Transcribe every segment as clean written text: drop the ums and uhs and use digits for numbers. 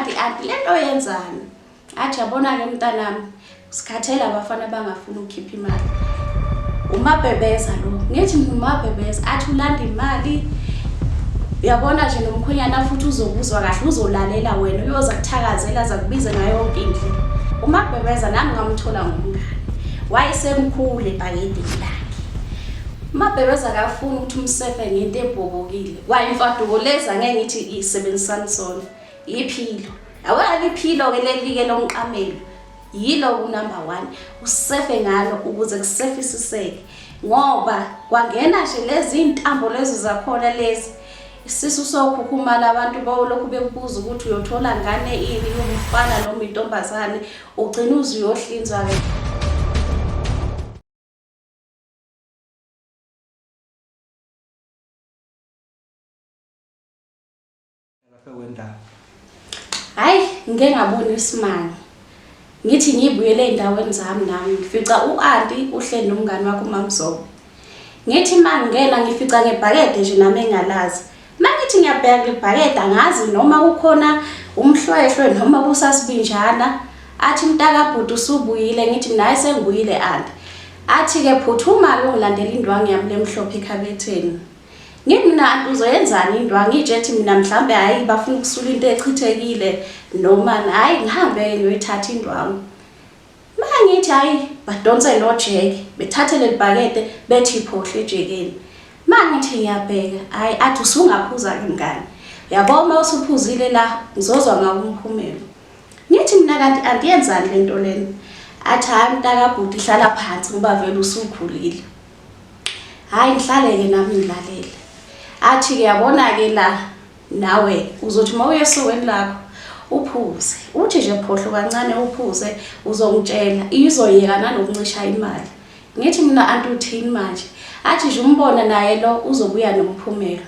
kanti lento yenzani? Athi yabona ke mntanami, sikhathela abafana bangafuni ukukhipha imali. Umabhebeza lo, ngithi umabhebeza athi ulanda imali. Uyabona nje nomkhonyana futhi uzokuzwa kahle, uzolalela wena, uyoza kuthakazela azakubiza ngayo yonke indlela. Umabhebeza nami ngamthola ngomngane. Wayesemkhulu ebhakedeni lakhe. Umabhebeza akafuni ukuthi umsefe ngento ebhobokile. Kwayimfaduko leza ngeke ngithi isebenzisana sona. Iphilo. Awali iphilo ke lelike lomqamelo. Yilo unumber 1. Usefe ngalo ukuze kusefisiseke. Ngoba kwangena nje lezi intambo lezo zakhona lezi. Isisu sokhukhumala abantu bawolokhu bekubuza ukuthi uyothola ngane ini, umfana noma intombazane, ugcina uziyohlinzwa ke. Hayi, ngeke ngabona isimanga. Ngithi ngibuyele endaweni zami nami, ngifica uAnti uhleli nomngane wakhe uMamzobo. Ngithi mangena ngifica ngebhakede nje nami engalazi. Mangithi ngiyabheka lebhakede angazi noma kukhona umhlwehlwe noma kusasibinjana. Athi mntakabhuti usubuyile, ngithi naye sengibuyile Anti. Athi ke phuthuma ke ungilandela indwangu yami lemhlophe ekhabetheni. Ngimna Anti uzoyenzani indwangu? Ngijethi mina mhlambe hayi bafuna ukusula into echithekile noma hayi ngihambe ngiyoyithatha indwangu. Mangithi hayi badonse lo jeke, bethathe lebhakede bethi iphohle ejekeni. Mangithi ngiyabheka, hayi athi usungaphuza ke mngani. Yabona usuphuzile la, ngizozwa ngawo umphumelo. Ngithi mina kanti andiyenzani lento lena. Athi hayi mntakabhuti hlala phansi ngoba vele usukhulile. Hayi ngihlaleke nami ngilalele. Athi ke yabona ke la nawe uzothi mawuye esukwini lakho uphuze. Uthi nje phohlo kancane uphuze uzongitshela izoyeka nanokuncisha imali. Ngithi mina Anti uthini manje? Athi nje umbona naye lo uzobuya nomphumelo.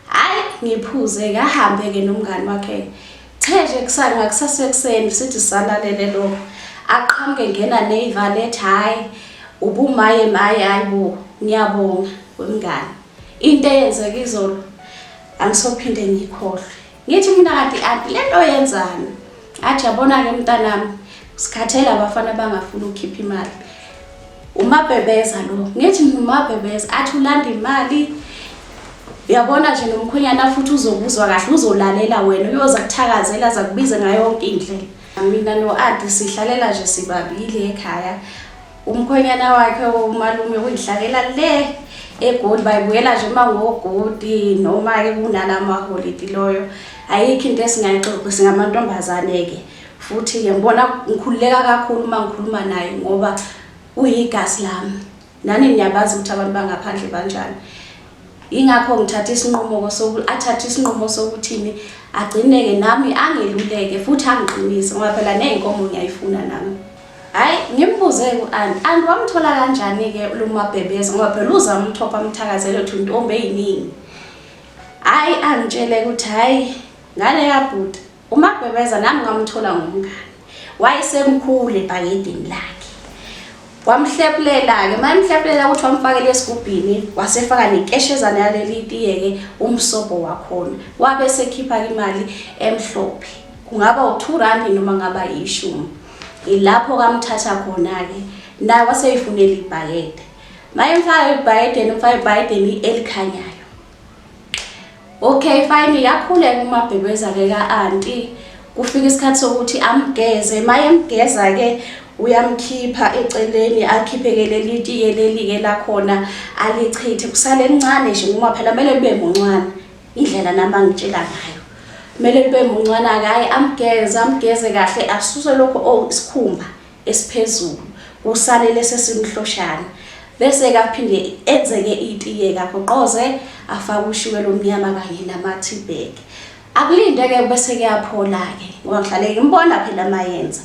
Hayi ngiphuze ngahambe ke nomngane wakhe. Theje kusanga kusasekuseni sithi salalele lo. Aqhamuke ngena nevale ethi hayi ubumaye maye hayibo ngiyabonga wemngane. Into eyenzeke izolo angisophinde ngikhohle. Ngithi mina kanti lento yenzani? Athi yabona ke mntanami, sikhathela abafana bangafuni ukukhipha imali. Umabhebeza lo, ngithi umabhebeza athi ulanda imali. Uyabona nje nomkhonyana futhi uzokuzwa kahle, uzolalela wena, uyoza kuthakazela azakubiza ngayo yonke indlela. Mina noAnti sihlalela nje sibabili ekhaya. Umkhonyana wakhe umalume uyihlalela le eGoli, bayibuyela nje mangogodi noma ke kunalama holiday loyo. Ayikho into esingayixoxa singamantombazane ke. Futhi ke ngibona ngikhululeka kakhulu mangikhuluma naye ngoba uyigasi lami. Nani niyabazi ukuthi abantu bangaphandle banjani. Ingakho ngithatha isinqumo athatha isinqumo sokuthini agcineke nami angeluleke futhi angiqinise ngoba phela nenkomo ngiyayifuna nami. Hayi ngimbuze uAnti wamthola kanjani ke lo mabhebeza ngoba phela uzamthopha amthakazele uthi intombi eyiningi. Hayi angitshele ukuthi hayi ngale yabhuti umabhebeza nami ngamthola ngomngane. Wayesemkhulu ebhakedeni lakhe. Wamhleplela ke mayimhleplela ukuthi wamfakela esigubhini wasefaka nekeshezana yaleli tiye ke umsobo wakhona. Wabe sekhipha imali emhlophe. Kungaba u2 noma ngaba i10. Ilapho kamthatha khona ke naye waseyifunela ibhakede. Mayimfaka ibhakede umfaka ibhakede elikhanyayo. Okay fine yakhuleka umabhebeza ke kaAnti. Kufika isikhathi sokuthi amgeze, mayemgeza ke uyamkhipha eceleni akhipheke leli tiye lelike la khona alichithe kusale encane nje ngoba phela kumele libe muncane indlela nami angitshela ngayo. Kumele libe muncane akayi amgeze kahle asuse lokho isikhumba esiphezulu kusale lese simhloshana. Bese kaphinde enzeke itiye kagoqoze afaka ushukela omnyama kanye nama-tea bag. Akulinde ke bese kuyaphola ke ngoba ngihlaleke ngibona phela mayenza.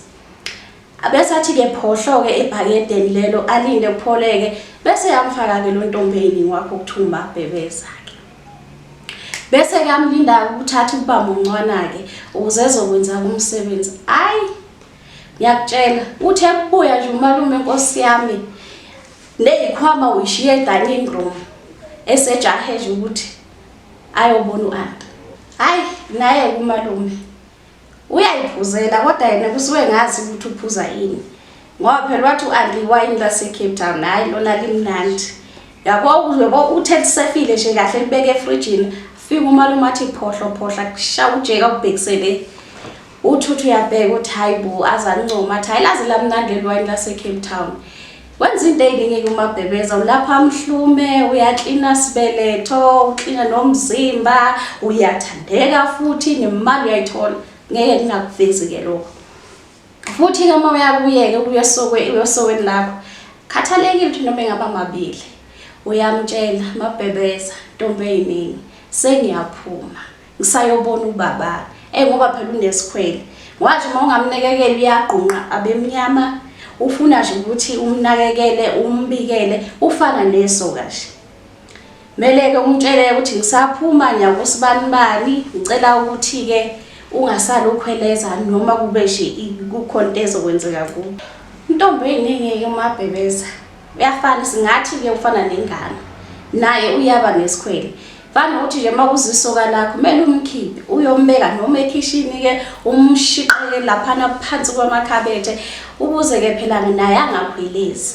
Bese athi ke phohlo ke ebhakedeni lelo alinde kupholeke bese yamfaka ke lo ntombeni wakho ukuthuma bhebeza ke. Bese kuyamlinda ukuthatha ukuba mungcwana ke ukuze ezokwenza umsebenzi. Hayi ngiyakutshela uthi ebuya nje umalume Nkosi yami nezikhwama uyishiye dining room esejahe nje ukuthi ayobona uAnti. Hayi naye umalume uyayiphuzela kodwa yena kusuke ngazi ukuthi uphuza ini ngoba phela wathi u-anti wine lase Cape Town hayi lona limnandi yabo uzwebo uthi sefile nje kahle libeke efrijini fika umalume athi phohla kushawa ujeka ubhekisele uthi uyabheka uthi hayibo azancoma athi hayi lazi lamnandi lwine lase Cape Town wenza into eyiningi kumabhebeza ulapha amhlume uyaklina sibeletho uklina nomzimba uyathandeka futhi nemali uyayithola ngeke ngingakuvezi ke lokho futhi kama uyakuyeke uyosokweni lakho khathalekile ukuthi noma engaba mabili uyamtshela mabhebeza ntombi eyiningi sengiyaphuma ngisayobona ubaba ngoba phela unesikhwele wathi uma ungamnekekeli uyaqhunqa abemnyama ufuna nje ukuthi umnakekele umbikele ufana nesoka nje meleke umtshele ukuthi ngisaphuma nyakusibani ngicela ukuthi ke ungasali ukhweleza noma kube nje kukhonto ezokwenzeka kubo intombi eyiningi ke mabhebeza uyafana singathi ke ufana nengane naye uyaba nesikhwele fana ukuthi nje makuzisoka lakho kumele umkhiphe uyombeka noma ekhishini ke umshiqele lapha phansi kwamakhabethe ukuze ke phela naye angakhwelezi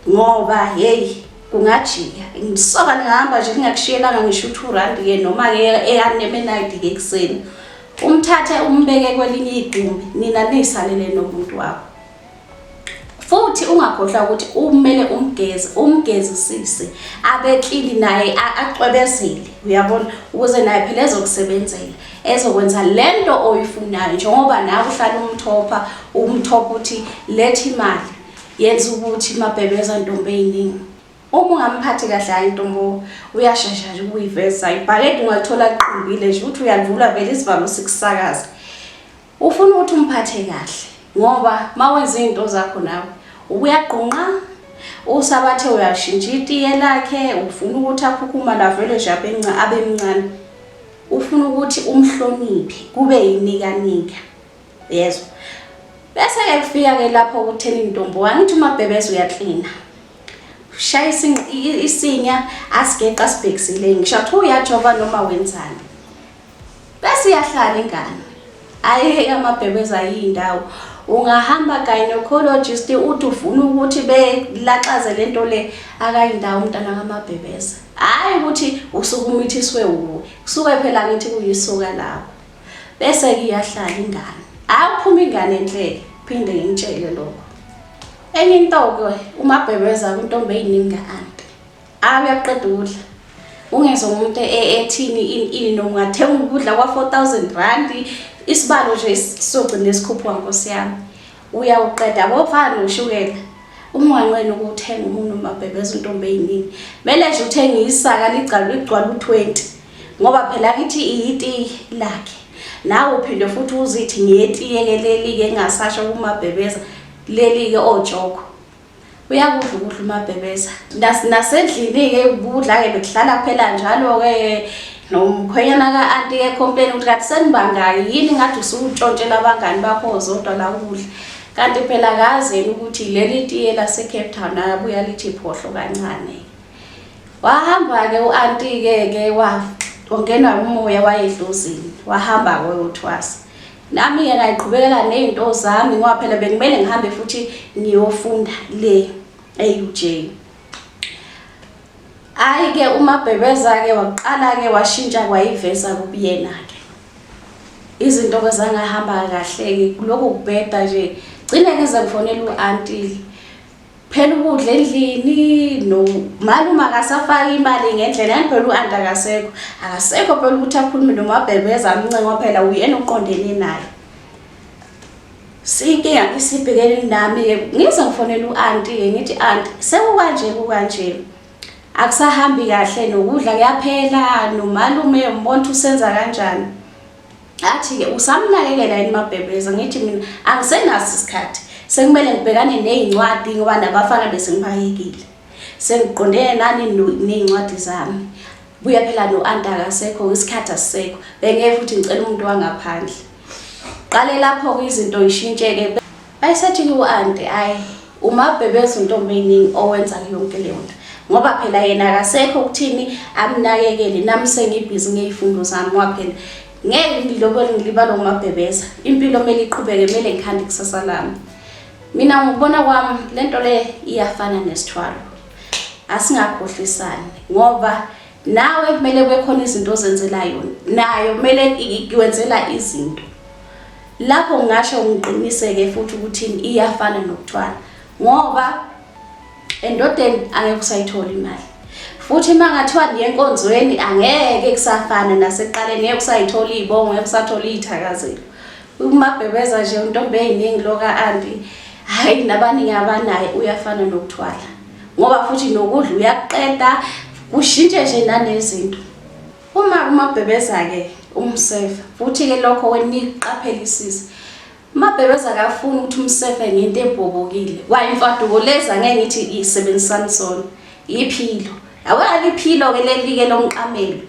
ngoba hey kungajika ngisoka ngihamba nje ngingakushiyelanga ngisho u2 ke noma ke eyanemenayidi ke ekseni umthathe umbeke kwelinye igumbi nina nisalele nomuntu wakho futhi ungakhohlwa ukuthi umele umgezisise abeklini naye acwebezele uyabona ukuze naye phela ezokusebenzela ezokwenza lento oyifunayo njengoba nawe uhlala umthopha uthi letha imali yenza ukuthi mabhebeza ntombi eyiningi uma ungamphathi kahle hayi ntombo uyashesha nje ukuyiveza ibhakede ungalithola liqhubile nje uthi uyadlula vele isivalo sikusakaza ufuna ukuthi umphathe kahle ngoba mawenza izinto zakho nawe uyaqhunqa usabathe uyashintsha itiye lakhe ufuna ukuthi akhukhuma la vele nje abemncane ufuna ukuthi umhloniphe kube yinikanika yezwa bese ke kufika ke lapho ukutheni intombo angithi umabhebeza uyaklina shayisa isinya asigeqa sibhekisile ngisho athi uyajova noma wenzani bese iyahlala ingane ayi amabhebeza yindawo ungahamba gynecologist uthi ufuna ukuthi belaxaze lento le akayindawo umntana kamabhebeza hayi ukuthi usukumithiswe kusuke phela ngithi kuyisoka lapho bese iyahlala ingane awuphuma ingane enhle phinde ngintshele lokho enye into ke umabhebeza kuntombi eyiningi anti uyaqeda ukudla ungezwe umuntu ethini ini noma ungathenga ukudla kwa4000 isibalo nje sizogcina esikhuphuka Nkosi yami uyawuqeda bofana noshukela umwanqeni ukuthenga umuntu umabhebeza intombi eyiningi mele nje uthenge isaka ligcwala u20 ngoba phela kithi iyiti lakhe nawe uphinde futhi uzithi ngiyetiye ke leli ke engasasho kumabhebeza leli ke ojoko uyakudla ukudla umabhebeza nasendlini ke ukudla ke bekuhlala phela njalo ke nomkhwenyana ka-anti ke complain ukuthi kathi senibangayi yini ngathi usutshontshela abangani bakho zodwa la ukudla kanti phela kazeni ukuthi leli tiye lase Cape Town abuya lithi phohlo kancane wahamba ke u-anti ke wangena umoya wayedlozini wahamba koyothwasa nami ke ngayiqhubekela nezinto zami ngoba phela bekumele ngihambe futhi ngiyofunda le eUJ ayi ke umabhebeza ke waqala ke washintsha kwayiveza kubuyena ke izinto ke zangahamba kahle ke lokho kubheda nje gcine ke ngifonela u-anti phela ukudla endlini no malume akasafaki imali ngendlela phela u-anti akasekho phela ukuthi akhulume nomabhebeza amncenga phela uyena uqondene naye sike ngisibhekene nami ngize ngifonela u-anti ngithi anti sekukanje akusahambi kahle nokudla kuyaphela nomalume umbona usenza kanjani athi ke usamnakekela yini mabhebeza ngithi mina angisenaso isikhathi sekumele ngibhekane nezincwadi ngoba nabafana bese ngiphayekile sengiqondene nani nezincwadi zami buya phela no-anti akasekho isikhathi asisekho bengeke futhi ngicela umuntu wangaphandle qale lapho ke izinto ishintsheke bayisethi ku-anti ayi umabhebeza untombi eyiningi owenza yonke leyo nto ngoba phela yena akasekho ukuthini amnakekele nami sengibhizi ngezifundo zami ngoba phela ngeke ngilibala ngomabhebeza. Impilo kumele iqhubeke, kumele ngikhande kusasa lami. Mina ngikubona kwami lento le iyafana nesithwalo. Asingakhohlisani ngoba nawe kumele kubekhona izinto ozenzela yona, nayo kumele ikwenzela izinto. Lapho ngisho ngiqiniseke futhi ukuthi iyafana nokuthwala ngoba endodeni angeke usayithola imali. Futhi mangathiwa niyenkonzweni angeke kusafana nasekuqaleni, ngeke usayithola izibongo, ngeke usathola izithakazelo. Umabhebeza nje untombi eziningi loka anti hayi nabaningi abanaye uyafana nokuthwala. Ngoba futhi nokudla uyaqeda kushintshe nje nanezinto. Umabhebeza ke umsefa futhi ke lokho weniqaphelisisa. Umabhebeza akafuni ukuthi umsefe ngento ebhobokile. Kwayimfaduko leza ngeke ngithi isebenzisana sona. Iphilo. Awali iphilo ke lelike lomqamelo.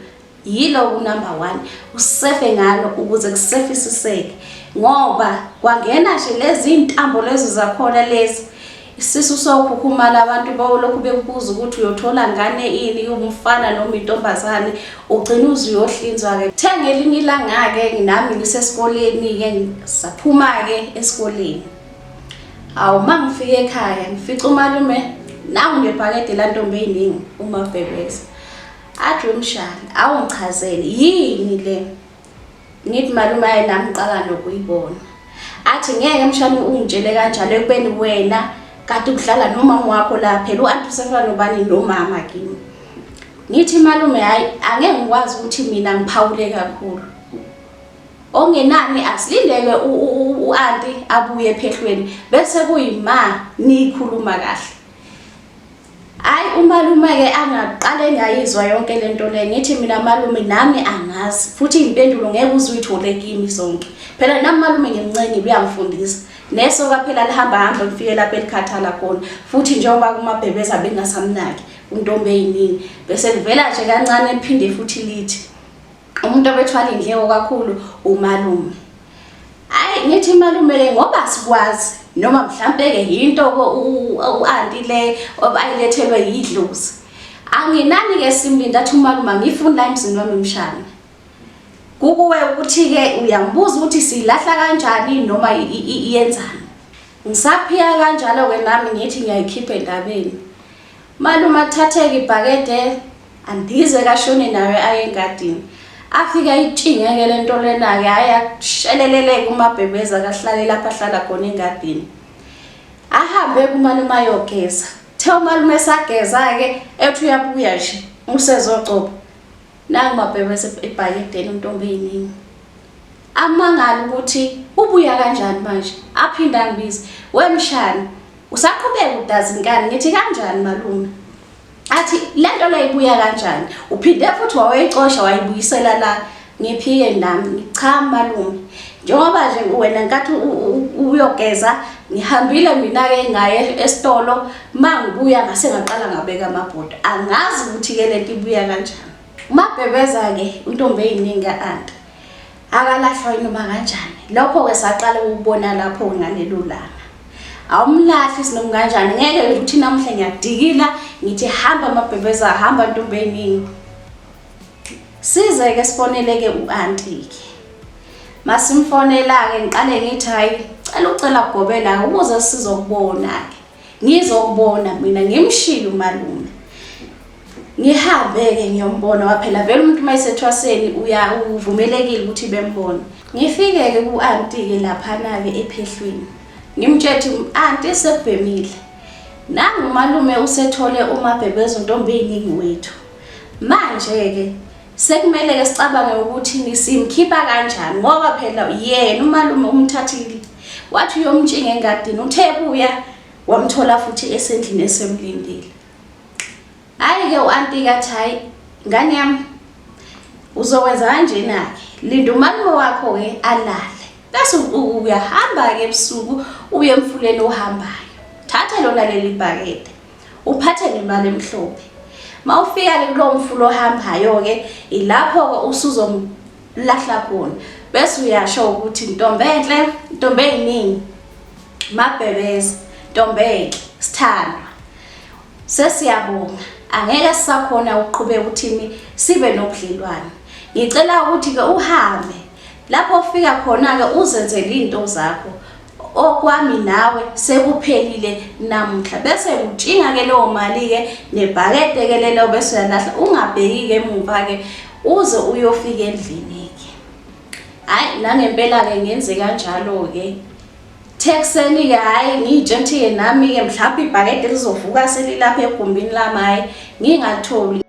Yilo number 1. Usefe ngalo ukuze kusefisiseke. Ngoba kwangena nje lezi intambo lezo zakhona lezi isisu sokhukhumala abantu bawolokhu bekubuza ukuthi uyothola ngane ini, umfana noma intombazane, ugcina uziyohlinzwa ke. Thenga elinye ilanga ke nami ngisesikoleni ke saphuma ke esikoleni. Awu mangifika ekhaya ngifica umalume nawu nebhakede la ntombi eziningi umabhebeza. Athi wemshana awungichazele yini le. Ngithi malume ayi nami ngiqala nokuyibona. Athi ngeke mshana ungitshele kanjalo ekubeni wena kade ukudlala nomama wakho la phela uanti usefana nobani nomama kimi. Ngithi malume hayi angeke ngikwazi ukuthi mina ngiphawule kakhulu. Ongenani asilindele uanti abuye ephehlweni bese kuyima nikhuluma kahle. Hayi umalume ke angaqale ngayizwa yonke lento le. Ngithi mina malume nami angazi futhi impendulo ngeke uzuyithole kimi sonke. Phela nami malume ngimncane uyangifundisa. Nesoka phela lihamba ngifike lapha elikhathala khona. Futhi njengoba kumabhebeza bengasamnaki untombi eziningi bese livela nje kancane liphinde futhi lithi umuntu obethwala indleko kakhulu umalume. Hayi ngithi malume le ngoba sikwazi noma mhlambe ke into uanti le obayilethelwe yidlozi. Anginani ke simlinda athi umalume ngifuni la emzini wami emshana. Kukuwe ukuthi ke uyambuza ukuthi silahla kanjani noma iyenzani. Ngisaphiya kanjalo ke nami ngithi ngiyayikhipha endabeni. Malume athatheke ibhakede andize kashone nawe aye engadini. Afika itshinge lento lena ke ayashelelele kumabhebeza kahlale lapha ahlala khona engadini. Ahambe kumalume ayogeza. The umalume sageza ke ethi uyabuya nje usezogcoba. Nangu mabhebeza ebhakedeni untombi eziningi. Amangala ukuthi ubuya kanjani manje. Aphinda ngibiza wemshana usaqhubeka udazi ngani. Ngithi kanjani malume. Athi lento le ibuya kanjani uphinde futhi wayicosha wayibuyisela la. Ngiphike nami cha malume njengoba nje wena nkathi uyogeza ngihambile mina ke ngaye esitolo mangibuya ngase ngaqala ngabeka amabhodo angazi ukuthi ke lento ibuya kanjani. Umabhebeza ke untombi eziningi anti akalahlwa noma kanjani. Lokho ke saqala ukubona lapho ngalelo langa. Awumlahli sinoma kanjani ngeke ukuthi namhla ngiyadikila ngithi hamba amabhebeza hamba ntombi eziningi. Size ke sifoneleke uanti ke. Masimfonela ke ngiqale ngithi hayi cela ucela ugobela ukuze sizokubona ke. Ngizokubona mina ngimshilo umalume. Ngihambe ke ngiyombona waphela vele umuntu mayisethwaseni uvumelekile ukuthi bembone. Ngifike ke kuanti ke lapha na ke ephehlweni. Ngimtshethi anti sekubhemile. Nangu umalume usethole umabhebeza untombi eziningi wethu. Manje ke sekumele ke sicabange ukuthi nisimkhipha kanjani ngoba phela yena umalume umthathile. Wathi uyomtshinga engadini uthe buya wamthola futhi esendlini esemlindile. Hayi ke uanti kathi hayi ngane yami uzokwenza kanje nake. Linda umalume wakho ke alale. Bese uyahamba ke ebusuku uye emfuleni ohambayo. Thatha lona leli bhakede. Uphathe nemali emhlophe. Mawufika ke kulo mfulo ohambayo ke ilapho ke usuzomlahla khona. Bese uyasho ukuthi intombi enhle, intombi eziningi. Mabhebeza, intombi enhle, sithandwa. Sesiyabonga. Angeke sisakhona ukuqhubeka uthini sibe nobudlelwane. Ngicela ukuthi ke uhambe Lapho ufika khona-ke uzenzele into zakho. Okwami nawe sekuphelile namuhla bese utshinga-ke leyo mali-ke nebhakede-ke lelo bese uyalahla, ungabheki-ke emuva-ke uze uyofika endlini-ke. Hhayi nangempela-ke ngenze kanjalo-ke. Thekuseni-ke hhayi ngiy'tshela ukuthi-ke nami-ke mhlawumbe ibhakede lizovuka selilapha egumbini lami, hhayi ngingatholi.